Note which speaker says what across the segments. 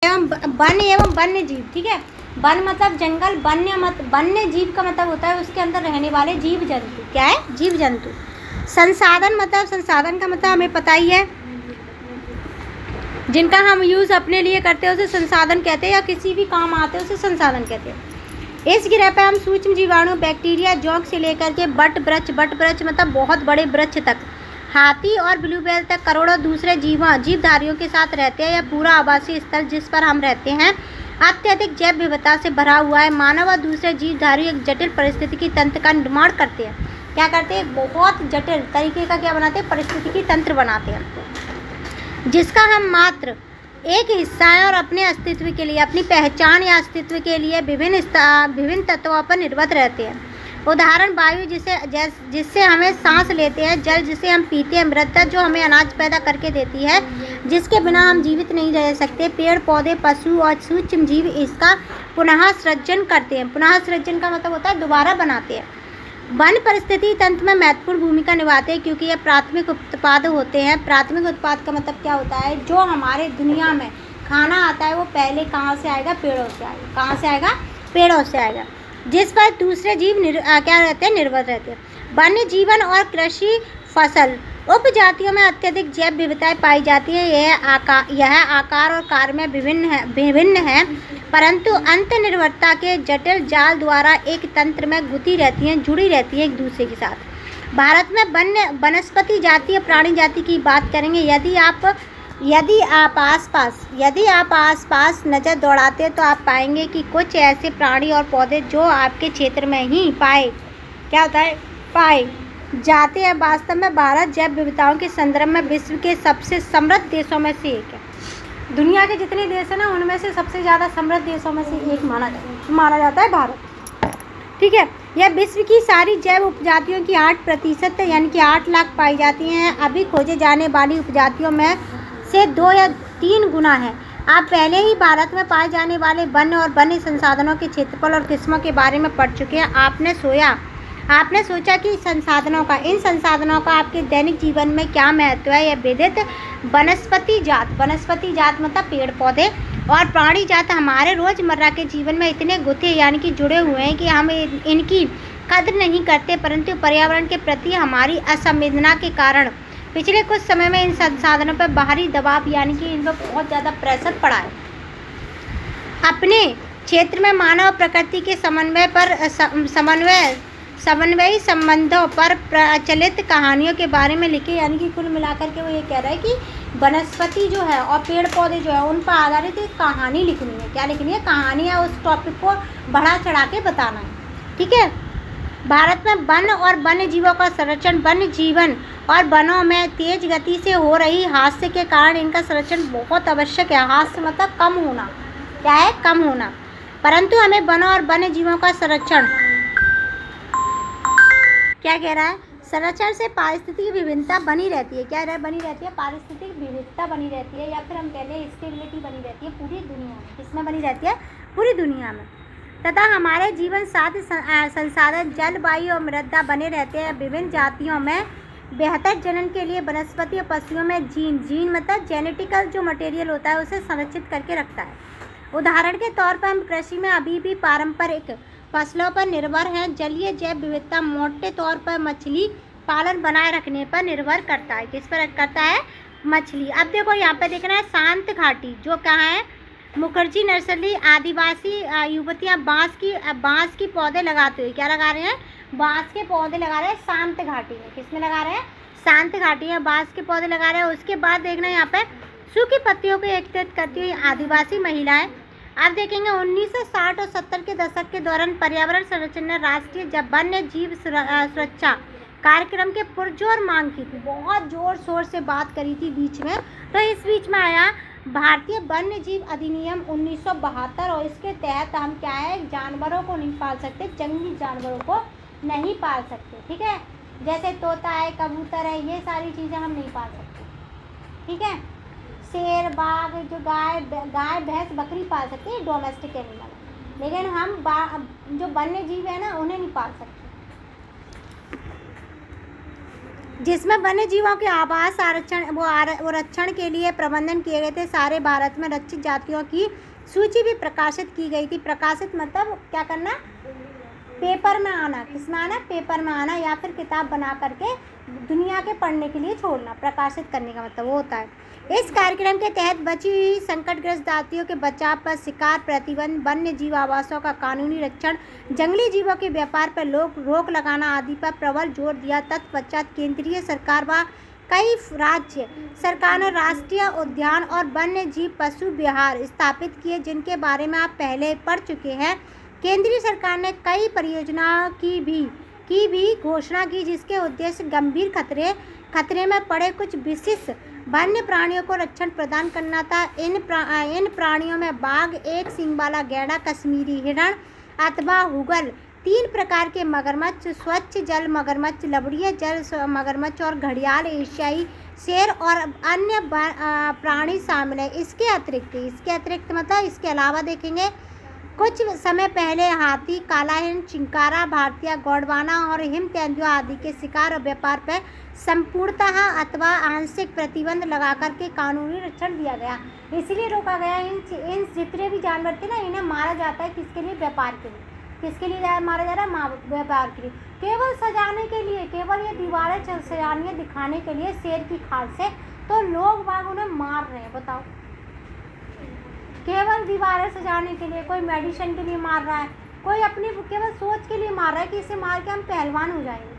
Speaker 1: One एवं वन्य जीव, ठीक है। वन मतलब जंगल, वन्य जीव का मतलब होता है उसके अंदर रहने वाले जीव जंतु। क्या है? जीव जंतु। संसाधन मतलब, संसाधन का मतलब हमें पता ही है, जिनका हम यूज़ अपने लिए करते हैं उसे संसाधन कहते हैं, या किसी भी काम आते हैं उसे संसाधन कहते हैं। इस ग्रह पर हम सूक्ष्म जीवाणु, बैक्टीरिया, जोंक से लेकर के बट वृक्ष मतलब बहुत बड़े वृक्ष तक, हाथी और ब्लू व्हेल तक करोड़ों दूसरे जीवधारियों के साथ रहते हैं। यह पूरा आवासीय स्थल जिस पर हम रहते हैं अत्यधिक जैव विविधता से भरा हुआ है। मानव और दूसरे जीवधारी एक जटिल पारिस्थितिकी तंत्र का निर्माण करते हैं। क्या करते हैं? बहुत जटिल तरीके का क्या बनाते हैं? पारिस्थितिकी तंत्र बनाते हैं, जिसका हम मात्र एक हिस्सा है और अपने अस्तित्व के लिए, अपनी पहचान या अस्तित्व के लिए विभिन्न तत्वों पर निर्भर रहते हैं। उदाहरण वायु जिससे हमें सांस लेते हैं, जल जिसे हम पीते हैं, मृदा जो हमें अनाज पैदा करके देती है, जिसके बिना हम जीवित नहीं रह सकते, पेड़ पौधे, पशु और सूक्ष्म जीव इसका पुनः सृजन करते हैं। पुनः सृजन का मतलब होता है दोबारा बनाते हैं। वन परिस्थिति तंत्र में महत्वपूर्ण भूमिका निभाते हैं क्योंकि ये प्राथमिक उत्पाद होते हैं। प्राथमिक उत्पाद का मतलब क्या होता है? जो हमारे दुनिया में खाना आता है वो पहले कहाँ से आएगा? पेड़ों से आएगा। कहाँ से आएगा? पेड़ों से आएगा, जिस पर दूसरे जीव क्या रहते हैं? निर्भर रहते हैं। वन्य जीवन और कृषि फसल उपजातियों में अत्यधिक जैव विविधताएं पाई जाती है। यह आकार और कार्य में विभिन्न है, परंतु अंतर्निर्भरता के जटिल जाल द्वारा एक तंत्र में जुड़ी रहती हैं एक दूसरे के साथ। भारत में वनस्पति जाति और प्राणी जाति की बात करेंगे। यदि आप आसपास नज़र दौड़ाते हैं तो आप पाएंगे कि कुछ ऐसे प्राणी और पौधे जो आपके क्षेत्र में ही पाए जाते हैं। वास्तव में भारत जैव विविधताओं के संदर्भ में विश्व के सबसे समृद्ध देशों में से एक है। दुनिया के जितने देश हैं ना, उनमें से सबसे ज़्यादा समृद्ध देशों में से एक माना जाता है भारत, ठीक है। यह विश्व की सारी जैव उपजातियों की 8% यानी कि 8 लाख पाई जाती हैं। अभी खोजे जाने वाली उपजातियों में से 2 या 3 गुना है। आप पहले ही भारत में पाए जाने वाले वन्य और वन्य संसाधनों के क्षेत्रफल और किस्मों के बारे में पढ़ चुके हैं। आपने सोचा कि इन संसाधनों का आपके दैनिक जीवन में क्या महत्व है? यह विविध वनस्पति जात मतलब पेड़ पौधे और प्राणी जात हमारे रोजमर्रा के जीवन में इतने गुथे यानी कि जुड़े हुए हैं कि हम इनकी कद्र नहीं करते, परंतु पर्यावरण के प्रति हमारी असंवेदना के कारण पिछले कुछ समय में इन संसाधनों पर बाहरी दबाव यानी कि इन पर बहुत ज़्यादा प्रेशर पड़ा है। अपने क्षेत्र में मानव प्रकृति के समन्वयी संबंधों पर प्रचलित कहानियों के बारे में लिखे, यानी कि कुल मिलाकर के वो ये कह रहा है कि वनस्पति जो है और पेड़ पौधे जो है उन पर आधारित एक कहानी लिखनी है। क्या लिखनी है? कहानी है। उस टॉपिक को बढ़ा चढ़ा के बताना है, ठीक है। भारत में वन और वन्य जीवों का संरक्षण, वन्य जीवन और वनों में तेज गति से हो रही हादसे के कारण इनका संरक्षण बहुत आवश्यक है। हादसे मतलब कम होना। क्या है? कम होना। परंतु हमें वनों और वन्य जीवों का संरक्षण क्या कह रहा है? संरक्षण से पारिस्थितिक विभिन्नता बनी रहती है। क्या बनी रहती है? पारिस्थितिक विविधता बनी रहती है, या फिर हम कह लें स्टेबिलिटी बनी रहती है पूरी दुनिया में। किसमें बनी रहती है? पूरी दुनिया में। तथा हमारे जीवन साथ संसाधन जल, वायु और मृदा बने रहते हैं। विभिन्न जातियों में बेहतर जनन के लिए वनस्पति और पशुओं में जीन मतलब जेनेटिकल जो मटेरियल होता है उसे संरक्षित करके रखता है। उदाहरण के तौर पर हम कृषि में अभी भी पारंपरिक फसलों पर निर्भर हैं। जलीय जैव विविधता मोटे तौर पर मछली पालन बनाए रखने पर निर्भर करता है। किस पर करता है? मछली। अब देखो यहाँ पे देखना है शांत घाटी जो कहाँ है? मुखर्जी नर्सरी। आदिवासी युवतियाँ बांस की पौधे लगाते हुए क्या लगा रहे हैं? बांस के पौधे लगा रहे हैं शांत घाटी में। किसमें लगा रहे हैं? शांत घाटी में बांस के पौधे लगा रहे हैं। उसके बाद देखना है यहाँ पे सूखी पत्तियों को एकत्रित करती हुई आदिवासी महिलाएं। अब देखेंगे 1960 और 70 के दशक के दौरान पर्यावरण संरक्षण ने राष्ट्रीय वन्य जीव सुरक्षा कार्यक्रम के पुरजोर मांग की थी। बहुत जोर शोर से बात करी थी बीच में। तो इस बीच में आया भारतीय वन्य जीव अधिनियम 1972 और इसके तहत हम क्या है? जानवरों को नहीं पाल सकते, जंगली जानवरों को नहीं पाल सकते, ठीक है। जैसे तोता है, कबूतर है, ये सारी चीज़ें हम नहीं पाल सकते, ठीक है। शेर, बाघ, जो गाय भैंस, बकरी पाल सकते हैं, डोमेस्टिक एनिमल, लेकिन हम जो वन्य जीव है ना उन्हें नहीं पाल सकते। जिसमें वन्य जीवों के आवास आरक्षण के लिए प्रबंधन किए गए थे। सारे भारत में रक्षित जातियों की सूची भी प्रकाशित की गई थी। प्रकाशित मतलब क्या करना, पेपर में आना। किस में आना, पेपर में आना, या फिर किताब बना करके दुनिया के पढ़ने के लिए छोड़ना। प्रकाशित करने का मतलब वो होता है। इस कार्यक्रम के तहत बची हुई संकटग्रस्त जातियों के बचाव पर शिकार प्रतिबंध, वन्य जीव आवासों का कानूनी रक्षण, जंगली जीवों के व्यापार पर रोक लगाना आदि पर प्रबल जोर दिया। तत्पश्चात केंद्रीय सरकार व कई राज्य सरकार ने राष्ट्रीय उद्यान और वन्य जीव पशु विहार स्थापित किए, जिनके बारे में आप पहले पढ़ चुके हैं। केंद्रीय सरकार ने कई परियोजनाओं की भी घोषणा की, जिसके उद्देश्य गंभीर खतरे में पड़े कुछ विशिष्ट वन्य प्राणियों को रक्षण प्रदान करना था। इन प्राणियों में बाघ, एक सींग वाला गैंडा, कश्मीरी हिरण अथवा हुगल, 3 प्रकार के मगरमच्छ, स्वच्छ जल मगरमच्छ, लवणीय जल मगरमच्छ और घड़ियाल, एशियाई शेर और अन्य प्राणी शामिल है। इसके अतिरिक्त मतलब इसके अलावा देखेंगे, कुछ समय पहले हाथी, काला हिरण, चिंकारा, भारतीय गोंडवाना और हिम तेंदुआ आदि के शिकार और व्यापार पर संपूर्णतः अथवा आंशिक प्रतिबंध लगाकर के कानूनी रक्षण दिया गया। इसलिए रोका गया। इन जितने भी जानवर थे ना, इन्हें मारा जाता है किसके लिए, व्यापार के लिए। किसके लिए मारा जा रहा है, व्यापार के लिए, केवल सजाने के लिए, केवल ये दीवारें सजानी है, दिखाने के लिए शेर की खाल से। तो लोग बाग उन्हें मार रहे हैं, बताओ, केवल दीवारें सजाने के लिए। कोई मेडिसिन के लिए मार रहा है, कोई अपनी केवल सोच के लिए मार रहा है कि इसे मार के हम पहलवान हो जाएंगे।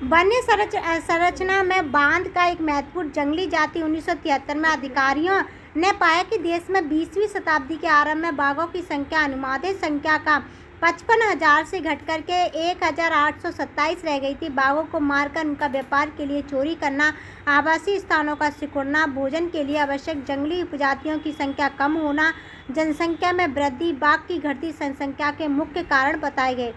Speaker 1: वन्य संरचना में बांध का एक महत्वपूर्ण जंगली जाति 1973 में अधिकारियों ने पाया कि देश में 20वीं शताब्दी के आरंभ में बाघों की संख्या अनुमानित संख्या का 55,000 से घटकर के 1,827 रह गई थी। बाघों को मारकर उनका व्यापार के लिए चोरी करना, आवासीय स्थानों का सिकुड़ना, भोजन के लिए आवश्यक जंगली उपजातियों की संख्या कम होना, जनसंख्या में वृद्धि, बाघ की घटती जनसंख्या के मुख्य कारण बताए गए।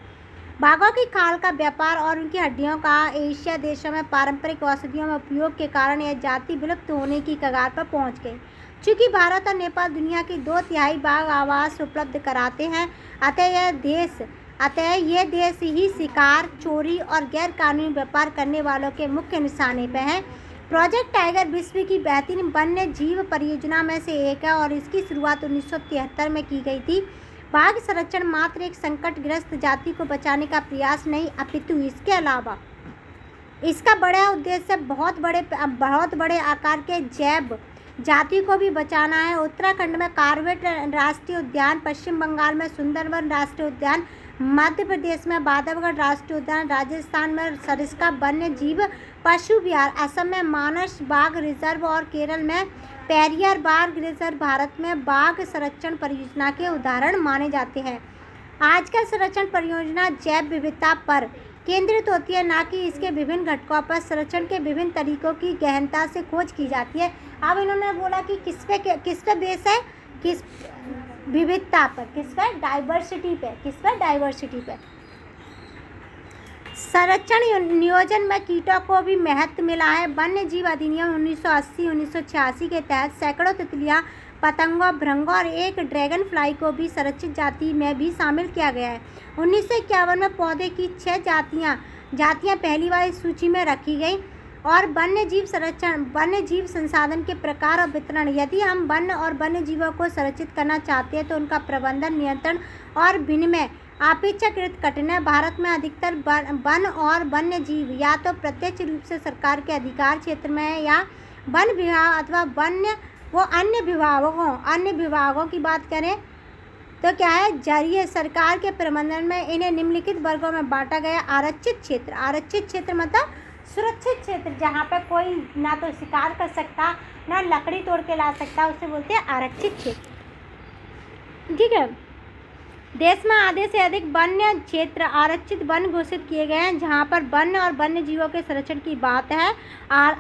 Speaker 1: बाघों की खाल का व्यापार और उनकी हड्डियों का एशिया देशों में पारंपरिक औषधियों में उपयोग के कारण यह जाति विलुप्त होने की कगार पर पहुंच गई। चूँकि भारत और नेपाल दुनिया की 2/3 बाघ आवास उपलब्ध कराते हैं, अतः ये देश ही शिकार, चोरी और गैर कानूनी व्यापार करने वालों के मुख्य निशाने पर हैं। प्रोजेक्ट टाइगर विश्व की बेहतरीन वन्य जीव परियोजना में से एक है और इसकी शुरुआत 1973 में की गई थी। बाघ संरक्षण मात्र एक संकटग्रस्त जाति को बचाने का प्रयास नहीं, अपितु इसके अलावा इसका बड़ा उद्देश्य बहुत बड़े आकार के जैव जाति को भी बचाना है। उत्तराखंड में कार्बेट राष्ट्रीय उद्यान, पश्चिम बंगाल में सुंदरवन राष्ट्रीय उद्यान, मध्य प्रदेश में बांधवगढ़ राष्ट्रीय उद्यान, राजस्थान में सरिस्का वन्य जीव पशु विहार, असम में मानस बाघ रिजर्व और केरल में पेरियार बाघ रिजर्व भारत में बाघ संरक्षण परियोजना के उदाहरण माने जाते हैं। आजकल संरक्षण परियोजना जैव विविधता पर केंद्रित होती है, ना कि इसके विभिन्न घटकों पर। संरक्षण के विभिन्न तरीकों की गहनता से खोज की जाती है। अब इन्होंने बोला कि किस पे बेस है, किस विविधता पर, किस पर, डाइवर्सिटी पे, किस पर, डाइवर्सिटी पे। संरक्षण नियोजन में कीटों को भी महत्व मिला है। वन्य जीव अधिनियम 1980-1986 के तहत सैकड़ों तितलियां, पतंगों, भृंगों और एक ड्रैगन फ्लाई को भी संरक्षित जाति में भी शामिल किया गया है। 1951 में पौधे की 6 जातियां पहली बार इस सूची में रखी गई। और वन्य जीव संसाधन के प्रकार और वितरण। यदि हम वन और वन्य जीवों को संरक्षित करना चाहते हैं तो उनका प्रबंधन, नियंत्रण और विनिमय अपेक्षाकृत कठिन है। भारत में अधिकतर वन और वन्य जीव या तो प्रत्यक्ष रूप से सरकार के अधिकार क्षेत्र में है या वन विभाग अथवा अन्य विभागों की बात करें तो क्या है, जरिए सरकार के प्रबंधन में। इन्हें निम्नलिखित वर्गों में बांटा गया। आरक्षित क्षेत्र मतलब सुरक्षित क्षेत्र, जहाँ पर कोई ना तो शिकार कर सकता ना लकड़ी तोड़ के ला सकता, उसे बोलते हैं आरक्षित क्षेत्र। ठीक है। देश में आधे से अधिक वन्य क्षेत्र आरक्षित वन घोषित किए गए हैं, जहाँ पर वन्य और वन्य जीवों के संरक्षण की बात है।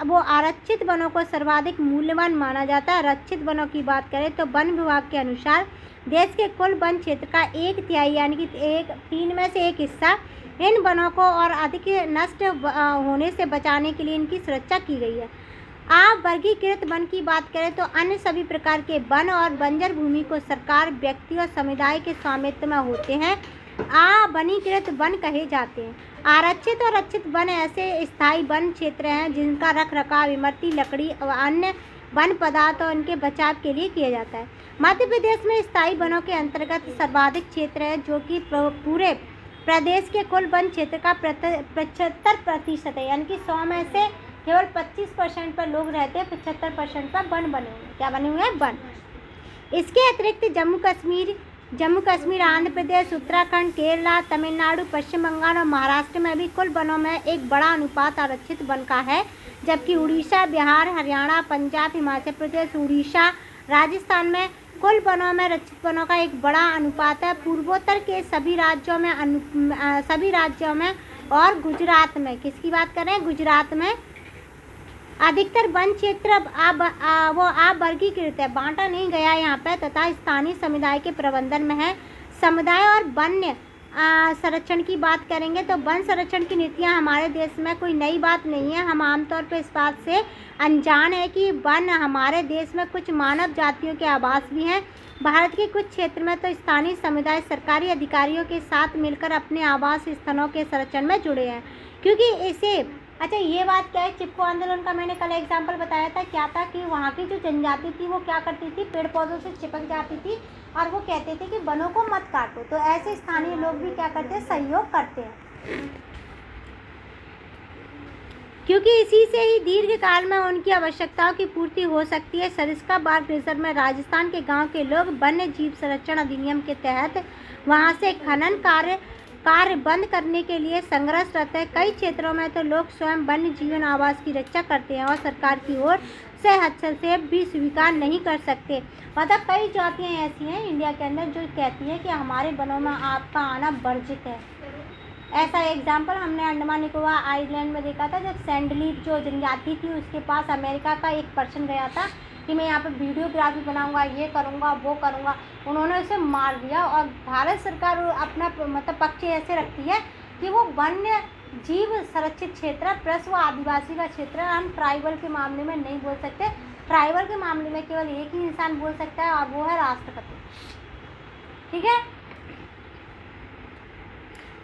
Speaker 1: वो आरक्षित वनों को सर्वाधिक मूल्यवान माना जाता है। रक्षित वनों की बात करें तो वन विभाग के अनुसार देश के कुल वन क्षेत्र का 1/3 यानी कि 3 में से 1 हिस्सा इन वनों को और अधिक नष्ट होने से बचाने के लिए इनकी सुरक्षा की गई है। आप वर्गीकृत वन की बात करें तो अन्य सभी प्रकार के वन और बंजर भूमि को सरकार, व्यक्ति और समुदाय के स्वामित्व में होते हैं। वनीकृत वन कहे जाते हैं। आरक्षित और रक्षित वन ऐसे स्थायी वन क्षेत्र हैं जिनका रख रखाव इमरती लकड़ी और अन्य वन पदार्थ और उनके बचाव के लिए किया जाता है। मध्य प्रदेश में स्थायी वनों के अंतर्गत सर्वाधिक क्षेत्र है, जो कि पूरे प्रदेश के कुल वन क्षेत्र का 75% है, यानी कि 100 में से केवल 25% पर लोग रहते हैं, 75% पर वन बने हुए हैं। क्या बने हुए हैं? वन। इसके अतिरिक्त जम्मू कश्मीर, आंध्र प्रदेश, उत्तराखंड, केरला, तमिलनाडु, पश्चिम बंगाल और महाराष्ट्र में भी कुल वनों में एक बड़ा अनुपात आरक्षित वन का है, जबकि उड़ीसा, बिहार, हरियाणा, पंजाब, हिमाचल प्रदेश, उड़ीसा, राजस्थान में कुल वनों में रक्षित वनों का एक बड़ा अनुपात है। पूर्वोत्तर के सभी राज्यों में और गुजरात में, किसकी बात कर रहे हैं? गुजरात में अधिकतर वन क्षेत्र वर्गीकृत है, बांटा नहीं गया यहाँ पे, तथा स्थानीय समुदाय के प्रबंधन में है। समुदाय और वन्य संरक्षण की बात करेंगे तो वन संरक्षण की नीतियाँ हमारे देश में कोई नई बात नहीं है। हम आमतौर पर इस बात से अनजान है कि वन हमारे देश में कुछ मानव जातियों के आवास भी हैं। भारत के कुछ क्षेत्र में तो स्थानीय समुदाय सरकारी अधिकारियों के साथ मिलकर अपने आवास स्थलों के संरक्षण में जुड़े हैं, क्योंकि इसे अच्छा ये बात क्या है, चिपको आंदोलन का मैंने कल एग्जाम्पल बताया था। क्या था कि वहाँ की जो जनजाति थी वो क्या करती थी, पेड़ पौधों से चिपक जाती थी और वो कहते थे कि वनों को मत काटो, तो ऐसे स्थानीय लोग भी क्या करते हैं, सहयोग करते हैं, क्योंकि इसी से ही दीर्घ काल में उनकी आवश्यकताओं की पूर्ति हो सकती है। सरिस्का बाघ रिजर्व में राजस्थान के गांव के लोग वन्य जीव संरक्षण अधिनियम के तहत वहां से खनन कार्य बंद करने के लिए संघर्षरत है। कई क्षेत्रों में तो लोग स्वयं वन्य जीवन आवास की रक्षा करते हैं और सरकार की ओर से हस्तक्षेप भी स्वीकार नहीं कर सकते। मतलब कई जातियाँ ऐसी हैं इंडिया के अंदर जो कहती है कि हमारे वनों में आपका आना वर्जित है। ऐसा एग्जाम्पल हमने अंडमान निकोबार आइलैंड में देखा था, जब सैंडलीप जो जनजाति थी उसके पास अमेरिका का एक पर्सन गया था कि मैं यहाँ पे वीडियोग्राफी बनाऊंगा, ये करूँगा, वो करूँगा, उन्होंने उसे मार दिया। और भारत सरकार अपना मतलब पक्ष ऐसे रखती है कि वो वन्य जीव संरक्षित क्षेत्र प्लस वो आदिवासी का क्षेत्र है। हम ट्राइबल के मामले में नहीं बोल सकते, ट्राइबल के मामले में केवल एक ही इंसान बोल सकता है और वो है राष्ट्रपति। ठीक है।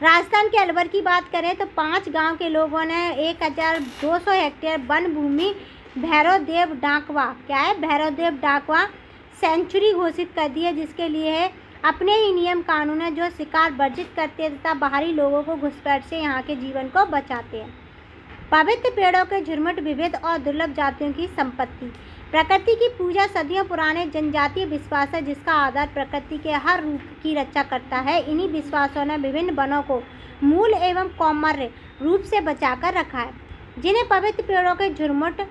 Speaker 1: राजस्थान के अलवर की बात करें तो 5 गांव के लोगों ने 1200 हेक्टेयर वन भूमि भैरवदेव डाकवा, क्या है भैरवदेव डाकवा सेंचुरी घोषित कर दी है, जिसके लिए अपने ही नियम कानून है जो शिकार वर्जित करते हैं तथा बाहरी लोगों को घुसपैठ से यहाँ के जीवन को बचाते हैं। पवित्र पेड़ों के झुरमुट विविध और दुर्लभ जातियों की संपत्ति। प्रकृति की पूजा सदियों पुराने जनजातीय विश्वास है जिसका आधार प्रकृति के हर रूप की रक्षा करता है। इन्हीं विश्वासों ने विभिन्न वनों को मूल एवं कौमार्य रूप से बचाकर रखा है, जिन्हें पवित्र पेड़ों के झुरमुट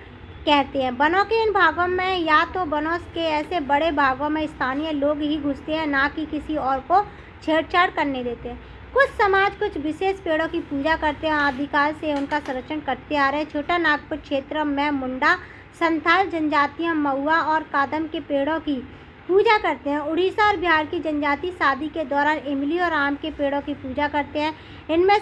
Speaker 1: कहते हैं। वनों के इन भागों में या तो वनों के ऐसे बड़े भागों में स्थानीय लोग ही घुसते हैं, ना कि किसी और को छेड़छाड़ करने देते हैं। कुछ समाज कुछ विशेष पेड़ों की पूजा करते हैं, आदिकाल से उनका संरक्षण करते आ रहे हैं। छोटा नागपुर क्षेत्र में मुंडा संथाल जनजातियां महुआ और कादम के पेड़ों की पूजा करते हैं। उड़ीसा और बिहार की जनजाति शादी के दौरान इमली और आम के पेड़ों की पूजा करते हैं। इनमें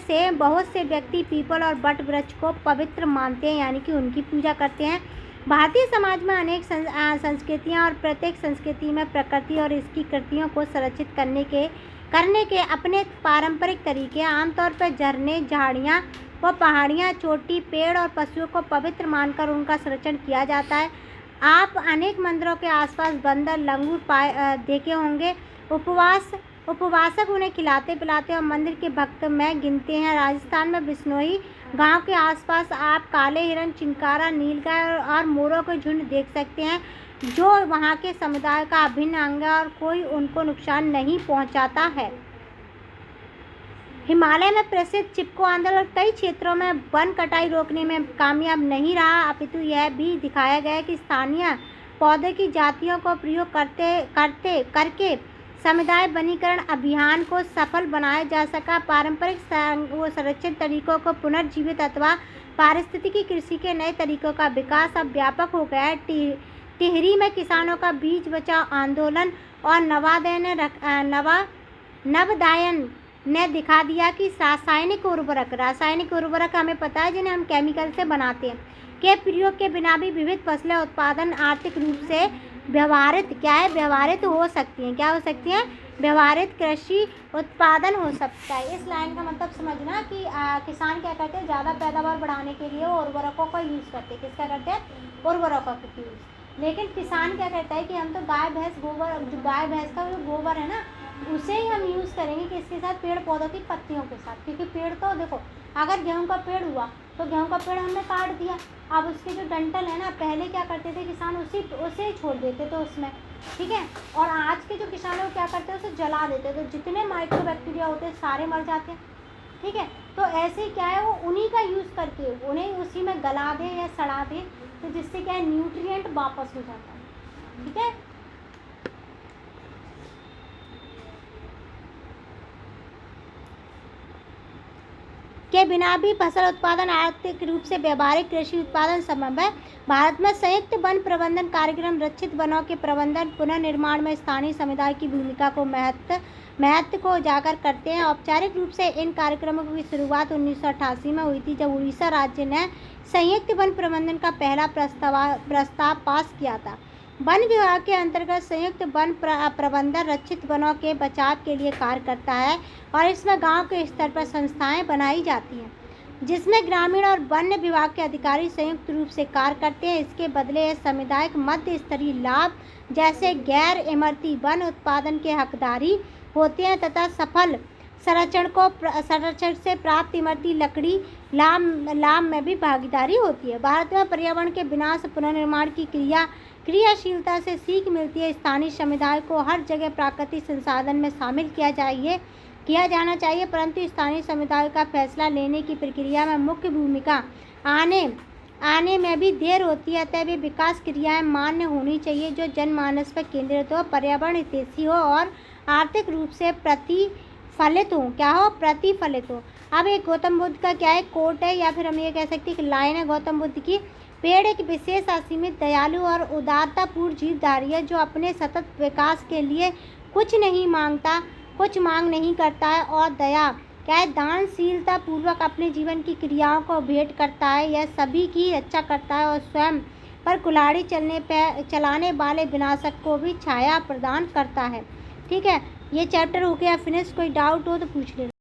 Speaker 1: से बहुत से व्यक्ति पीपल और बट वृक्ष को पवित्र मानते हैं, यानी कि उनकी पूजा करते हैं। भारतीय समाज में अनेक संस्कृतियां और प्रत्येक संस्कृति में प्रकृति और इसकी कृतियों को संरक्षित करने के अपने पारंपरिक तरीके हैं। आमतौर पर झरने, झाड़ियाँ व पहाड़ियाँ, चोटी, पेड़ और पशुओं को पवित्र मानकर उनका संरक्षण किया जाता है। आप अनेक मंदिरों के आसपास बंदर, लंगूर देखे होंगे। उपवासक उन्हें खिलाते पिलाते और मंदिर के भक्त में गिनते हैं। राजस्थान में बिश्नोई गांव के आसपास आप काले हिरण, चिंकारा, नीलगाय और मोरों के झुंड देख सकते हैं, जो वहां के समुदाय का अभिन्न अंग है और कोई उनको नुकसान नहीं पहुंचाता है। हिमालय में प्रसिद्ध चिपको आंदोलन कई क्षेत्रों में वन कटाई रोकने में कामयाब नहीं रहा, अपितु यह भी दिखाया गया कि स्थानीय पौधे की जातियों को प्रयोग करके समुदाय वनीकरण अभियान को सफल बनाया जा सका। पारंपरिक संरक्षित तरीकों को पुनर्जीवित अथवा पारिस्थितिकी कृषि के नए तरीकों का विकास अब व्यापक हो गया है। टिहरी में किसानों का बीज बचाओ आंदोलन और नवदायन ने दिखा दिया कि रासायनिक उर्वरक हमें पता है जिन्हें हम केमिकल से बनाते हैं, के प्रयोग के बिना भी विविध फसलें उत्पादन आर्थिक रूप से व्यवहारित हो सकती हैं। क्या हो सकती हैं? व्यवहारित कृषि उत्पादन हो सकता है। इस लाइन का मतलब समझना कि किसान क्या करते हैं, ज़्यादा पैदावार बढ़ाने के लिए उर्वरकों का यूज़ करते हैं। किसका करते हैं? उर्वरकों का यूज़। लेकिन किसान क्या करता है कि हम तो गाय भैंस गोबर, जो गाय भैंस का जो गोबर है ना, उसे ही हम यूज़ करेंगे किसके साथ? पेड़ पौधों की पत्तियों के साथ। क्योंकि पेड़ तो देखो, अगर गेहूं का पेड़ हुआ तो गेहूं का पेड़ हमने काट दिया, अब उसके जो डंठल है ना, पहले क्या करते थे किसान, उसे ही छोड़ देते थे उसमें, ठीक है। और आज के जो किसान है वो क्या करते हैं, उसे जला देते हैं, तो जितने माइक्रो बैक्टीरिया होते हैं सारे मर जाते हैं, ठीक है। तो ऐसे ही क्या है, वो उन्हीं का यूज़ करके उन्हें उसी में गला दे या सड़ा दे, तो जिससे क्या है, न्यूट्रिएंट वापस हो जाता है, ठीक है। के बिना भी फसल उत्पादन आर्थिक रूप से व्यावहारिक कृषि उत्पादन संभव है। भारत में संयुक्त वन प्रबंधन कार्यक्रम रक्षित वनों के प्रबंधन पुनर्निर्माण में स्थानीय समुदाय की भूमिका को महत्व को उजागर करते हैं। औपचारिक रूप से इन कार्यक्रमों की शुरुआत 1988 में हुई थी, जब उड़ीसा राज्य ने संयुक्त वन प्रबंधन का पहला प्रस्ताव पास किया था। वन विभाग के अंतर्गत संयुक्त वन प्रबंधन रक्षित वनों के बचाव के लिए कार्य करता है और इसमें गांव के स्तर पर संस्थाएं बनाई जाती हैं, जिसमें ग्रामीण और वन विभाग के अधिकारी संयुक्त रूप से कार्य करते हैं। इसके बदले सामुदायिक मध्य स्तरीय लाभ जैसे गैर इमरती वन उत्पादन के हकदारी होते हैं तथा सफल संरक्षण से प्राप्त इमरती लकड़ी लाभ में भी भागीदारी होती है। भारत में पर्यावरण के विनाश पुनर्निर्माण की क्रियाशीलता से सीख मिलती है। स्थानीय समुदाय को हर जगह प्राकृतिक संसाधन में शामिल किया जाना चाहिए, परंतु स्थानीय समुदाय का फैसला लेने की प्रक्रिया में मुख्य भूमिका आने में भी देर होती है। अतः वे विकास क्रियाएं मान्य होनी चाहिए जो जनमानस पर केंद्रित हो, पर्यावरण हितैषी हो और आर्थिक रूप से प्रतिफलित हो। अब एक गौतम बुद्ध का क्या है, कोट है, या फिर हम ये कह सकते हैं कि लाइन है गौतम बुद्ध की। पेड़ एक विशेष असीमित दयालु और उदारतापूर्ण जीवधारी है जो अपने सतत विकास के लिए कुछ मांग नहीं करता है, और दया क्या है, दानशीलता पूर्वक अपने जीवन की क्रियाओं को भेंट करता है। यह सभी की रक्षा करता है और स्वयं पर कुल्हाड़ी चलाने वाले विनाशक को भी छाया प्रदान करता है, ठीक है। ये चैप्टर हो गया फिनिश। कोई डाउट हो तो पूछ लेना।